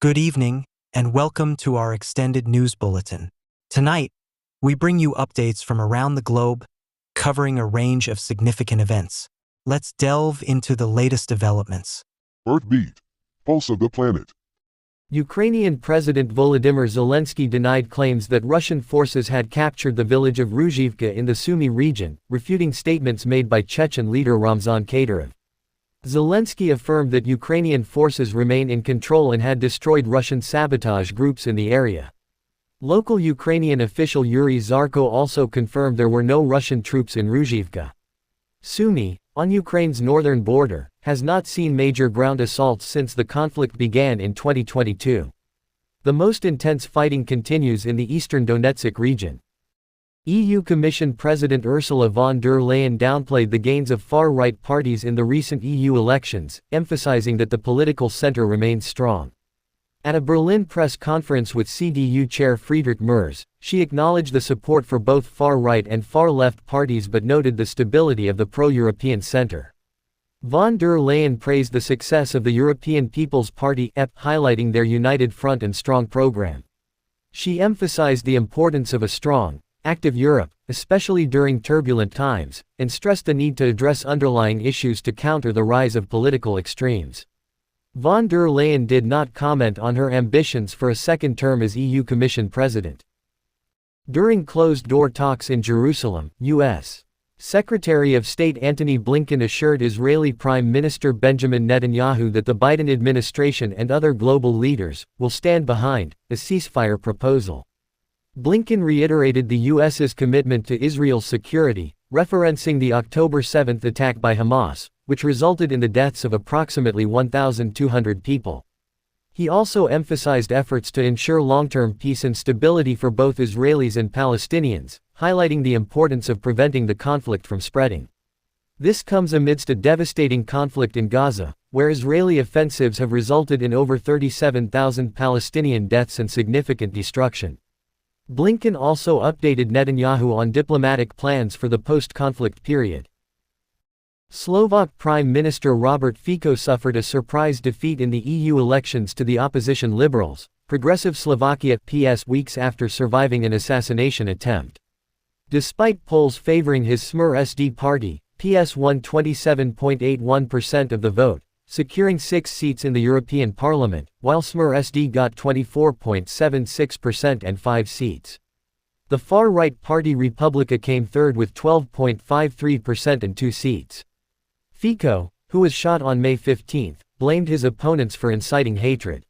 Good evening, and welcome to our extended news bulletin. Tonight, we bring you updates from around the globe, covering a range of significant events. Let's delve into the latest developments. Earthbeat, pulse of the planet. Ukrainian President Volodymyr Zelensky denied claims that Russian forces had captured the village of Ruzhivka in the Sumy region, refuting statements made by Chechen leader Ramzan Kadyrov. Zelensky affirmed that Ukrainian forces remain in control and had destroyed Russian sabotage groups in the area. Local Ukrainian official Yuri Zarko also confirmed there were no Russian troops in Ruzhivka. Sumy, on Ukraine's northern border, has not seen major ground assaults since the conflict began in 2022. The most intense fighting continues in the eastern Donetsk region. EU Commission President Ursula von der Leyen downplayed the gains of far-right parties in the recent EU elections, emphasizing that the political center remains strong. At a Berlin press conference with CDU chair Friedrich Merz, she acknowledged the support for both far-right and far-left parties but noted the stability of the pro-European center. Von der Leyen praised the success of the European People's Party (EP), highlighting their united front and strong program. She emphasized the importance of a strong, active Europe, especially during turbulent times, and stressed the need to address underlying issues to counter the rise of political extremes. Von der Leyen did not comment on her ambitions for a second term as EU Commission President. During closed-door talks in Jerusalem, U.S. Secretary of State Antony Blinken assured Israeli Prime Minister Benjamin Netanyahu that the Biden administration and other global leaders will stand behind a ceasefire proposal. Blinken reiterated the U.S.'s commitment to Israel's security, referencing the October 7 attack by Hamas, which resulted in the deaths of approximately 1,200 people. He also emphasized efforts to ensure long-term peace and stability for both Israelis and Palestinians, highlighting the importance of preventing the conflict from spreading. This comes amidst a devastating conflict in Gaza, where Israeli offensives have resulted in over 37,000 Palestinian deaths and significant destruction. Blinken also updated Netanyahu on diplomatic plans for the post-conflict period. Slovak Prime Minister Robert Fico suffered a surprise defeat in the EU elections to the opposition Liberals, Progressive Slovakia (PS) weeks after surviving an assassination attempt. Despite polls favoring his Smer SD party, PS won 27.81% of the vote, securing 6 seats in the European Parliament, while Smer SD got 24.76% and 5 seats. The far-right party Republika came third with 12.53% and 2 seats. Fico, who was shot on May 15, blamed his opponents for inciting hatred.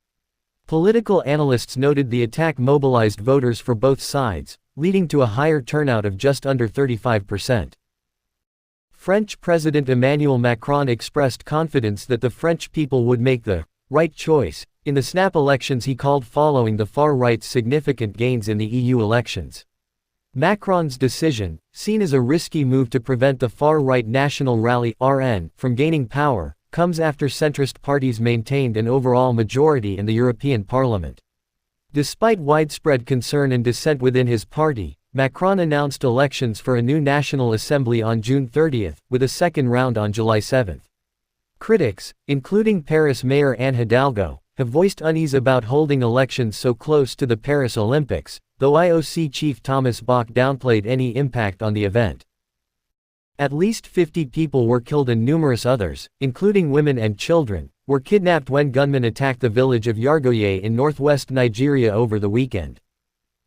Political analysts noted the attack mobilized voters for both sides, leading to a higher turnout of just under 35%. French President Emmanuel Macron expressed confidence that the French people would make the right choice in the snap elections he called following the far-right's significant gains in the EU elections. Macron's decision, seen as a risky move to prevent the far-right National Rally (RN) from gaining power, comes after centrist parties maintained an overall majority in the European Parliament. Despite widespread concern and dissent within his party, Macron announced elections for a new National Assembly on June 30, with a second round on July 7. Critics, including Paris Mayor Anne Hidalgo, have voiced unease about holding elections so close to the Paris Olympics, though IOC chief Thomas Bach downplayed any impact on the event. At least 50 people were killed and numerous others, including women and children, were kidnapped when gunmen attacked the village of Yargoye in northwest Nigeria over the weekend.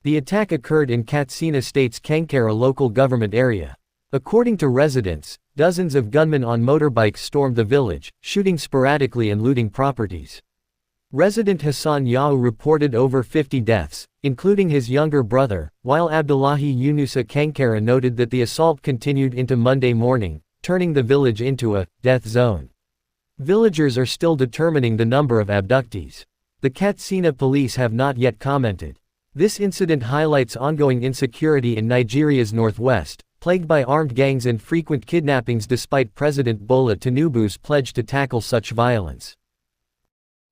The attack occurred in Katsina State's Kankara local government area. According to residents, dozens of gunmen on motorbikes stormed the village, shooting sporadically and looting properties. Resident Hassan Yao reported over 50 deaths, including his younger brother, while Abdullahi Yunusa Kankara noted that the assault continued into Monday morning, turning the village into a death zone. Villagers are still determining the number of abductees. The Katsina police have not yet commented. This incident highlights ongoing insecurity in Nigeria's northwest, plagued by armed gangs and frequent kidnappings despite President Bola Tinubu's pledge to tackle such violence.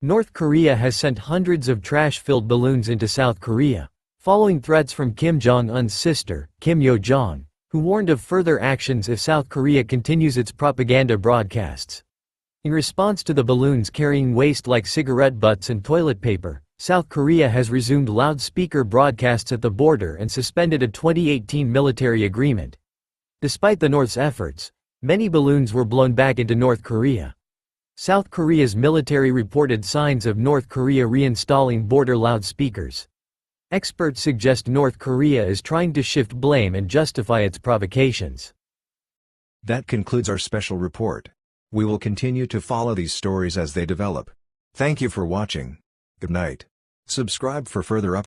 North Korea has sent hundreds of trash-filled balloons into South Korea, following threats from Kim Jong-un's sister, Kim Yo-jong, who warned of further actions if South Korea continues its propaganda broadcasts. In response to the balloons carrying waste like cigarette butts and toilet paper, South Korea has resumed loudspeaker broadcasts at the border and suspended a 2018 military agreement. Despite the North's efforts, many balloons were blown back into North Korea. South Korea's military reported signs of North Korea reinstalling border loudspeakers. Experts suggest North Korea is trying to shift blame and justify its provocations. That concludes our special report. We will continue to follow these stories as they develop. Thank you for watching. Good night. Subscribe for further updates.